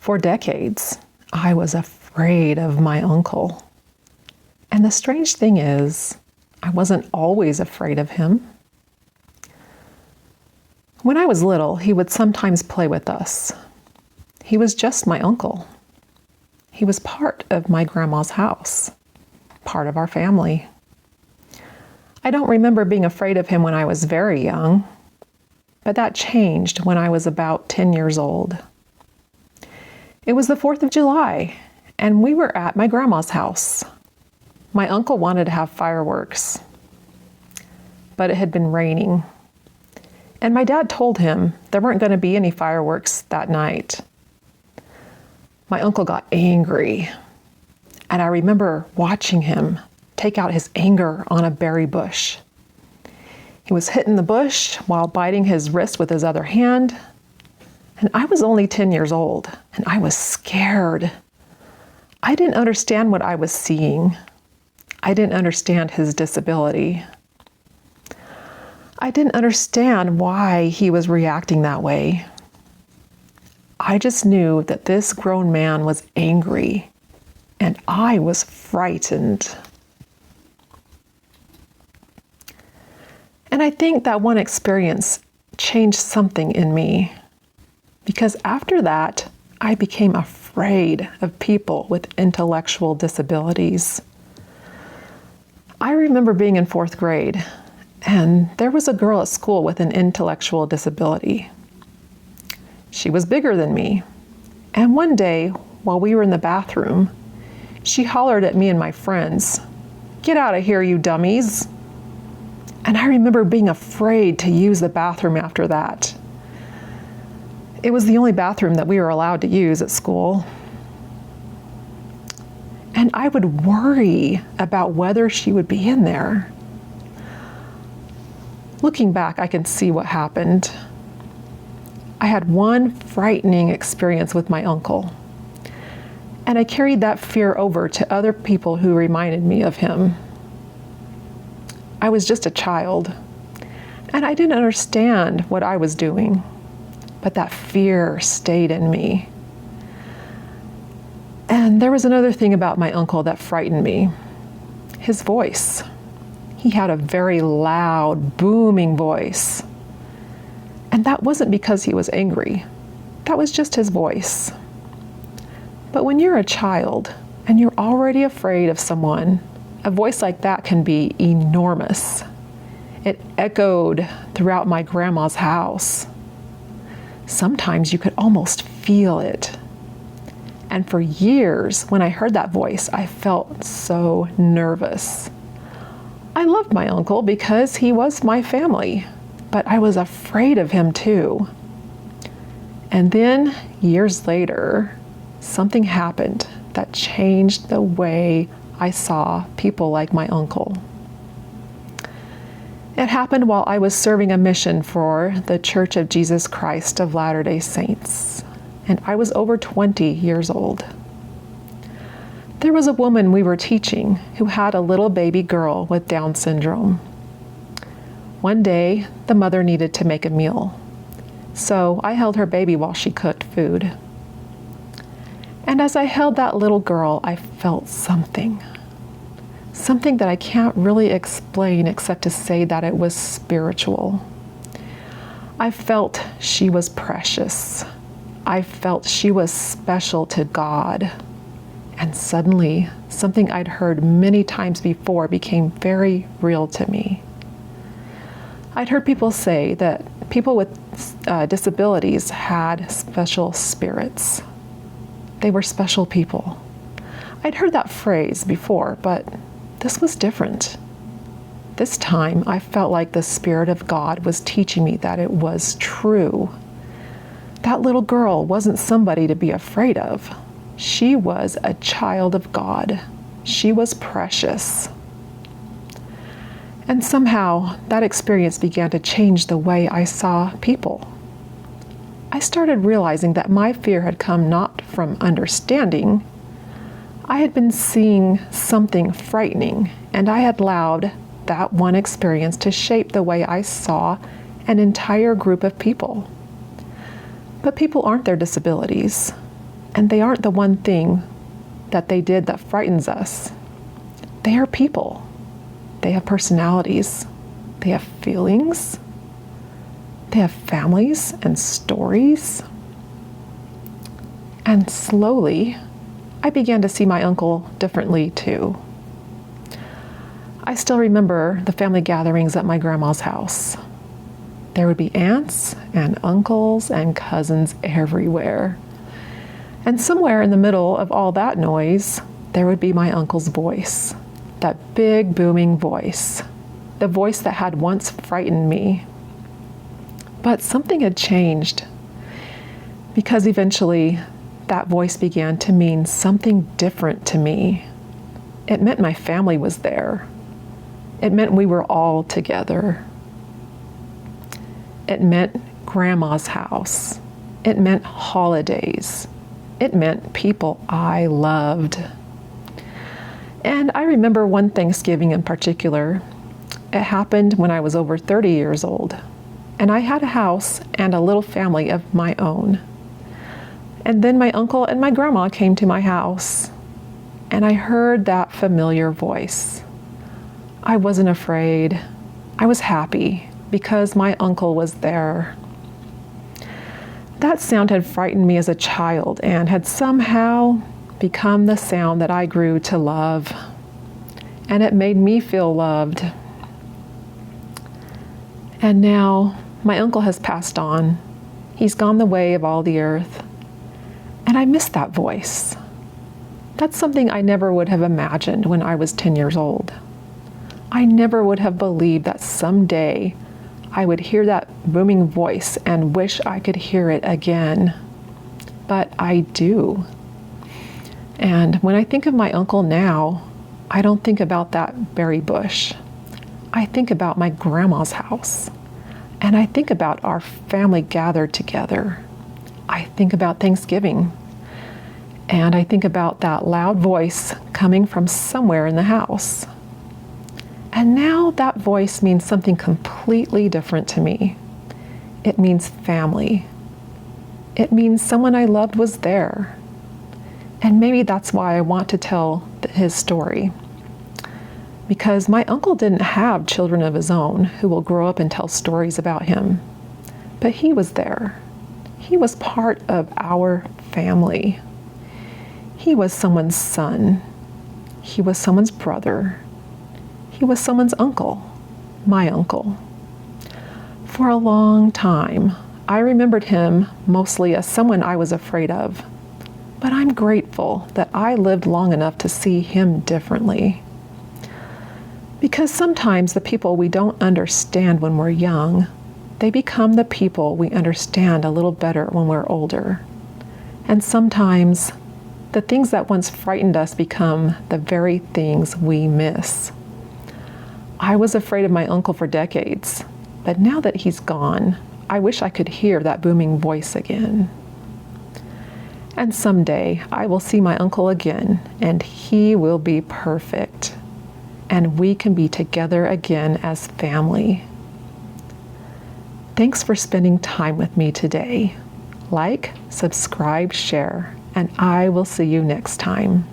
For decades, I was afraid of my uncle. And the strange thing is, I wasn't always afraid of him. When I was little, he would sometimes play with us. He was just my uncle. He was part of my grandma's house, part of our family. I don't remember being afraid of him when I was very young, but that changed when I was about 10 years old. It was the 4th of July, and we were at my grandma's house. My uncle wanted to have fireworks, but it had been raining. And my dad told him there weren't going to be any fireworks that night. My uncle got angry, and I remember watching him take out his anger on a berry bush. He was hitting the bush while biting his wrist with his other hand, and I was only 10 years old, and I was scared. I didn't understand what I was seeing. I didn't understand his disability. I didn't understand why he was reacting that way. I just knew that this grown man was angry, and I was frightened. And I think that one experience changed something in me, because after that, I became afraid of people with intellectual disabilities. I remember being in 4th grade, and there was a girl at school with an intellectual disability. She was bigger than me, and one day, while we were in the bathroom, she hollered at me and my friends, "Get out of here, you dummies!" And I remember being afraid to use the bathroom after that. It was the only bathroom that we were allowed to use at school. And I would worry about whether she would be in there. Looking back, I can see what happened. I had one frightening experience with my uncle, and I carried that fear over to other people who reminded me of him. I was just a child, and I didn't understand what I was doing, but that fear stayed in me. And there was another thing about my uncle that frightened me. His voice. He had a very loud, booming voice. And that wasn't because he was angry. That was just his voice. But when you're a child and you're already afraid of someone, a voice like that can be enormous. It echoed throughout my grandma's house. Sometimes you could almost feel it. And for years, when I heard that voice, I felt so nervous. I loved my uncle because he was my family, but I was afraid of him too. And then, years later, something happened that changed the way I saw people like my uncle. It happened while I was serving a mission for the Church of Jesus Christ of Latter-day Saints, and I was over 20 years old. There was a woman we were teaching who had a little baby girl with Down syndrome. One day, the mother needed to make a meal, so I held her baby while she cooked food. And as I held that little girl, I felt something that I can't really explain except to say that it was spiritual. I felt she was precious. I felt she was special to God. And suddenly, something I'd heard many times before became very real to me. I'd heard people say that people with disabilities had special spirits. They were special people. I'd heard that phrase before, but this was different. This time, I felt like the Spirit of God was teaching me that it was true. That little girl wasn't somebody to be afraid of. She was a child of God. She was precious. And somehow, that experience began to change the way I saw people. I started realizing that my fear had come not from understanding. I had been seeing something frightening, and I had allowed that one experience to shape the way I saw an entire group of people. But people aren't their disabilities, And they aren't the one thing that they did that frightens us. They are people. They have personalities. They have feelings. They have families and stories. And slowly, I began to see my uncle differently too. I still remember the family gatherings at my grandma's house. There would be aunts and uncles and cousins everywhere. And somewhere in the middle of all that noise, there would be my uncle's voice, that big booming voice, the voice that had once frightened me. But something had changed, because eventually that voice began to mean something different to me. It meant my family was there. It meant we were all together. It meant grandma's house. It meant holidays. It meant people I loved. And I remember one Thanksgiving in particular. It happened when I was over 30 years old, and I had a house and a little family of my own. And then my uncle and my grandma came to my house, and I heard that familiar voice. I wasn't afraid. I was happy because my uncle was there. That sound had frightened me as a child and had somehow become the sound that I grew to love. And it made me feel loved. And now my uncle has passed on. He's gone the way of all the earth. And I miss that voice. That's something I never would have imagined when I was 10 years old. I never would have believed that someday I would hear that booming voice and wish I could hear it again. But I do. And when I think of my uncle now, I don't think about that berry bush. I think about my grandma's house. And I think about our family gathered together. I think about Thanksgiving. And I think about that loud voice coming from somewhere in the house. And now that voice means something completely different to me. It means family. It means someone I loved was there. And maybe that's why I want to tell his story. Because my uncle didn't have children of his own who will grow up and tell stories about him. But he was there. He was part of our family. He was someone's son. He was someone's brother. He was someone's uncle, my uncle. For a long time, I remembered him mostly as someone I was afraid of. But I'm grateful that I lived long enough to see him differently. Because sometimes the people we don't understand when we're young, they become the people we understand a little better when we're older. And sometimes the things that once frightened us become the very things we miss. I was afraid of my uncle for decades, but now that he's gone, I wish I could hear that booming voice again. And someday I will see my uncle again, and he will be perfect, and we can be together again as family. Thanks for spending time with me today. Like, subscribe, share, and I will see you next time.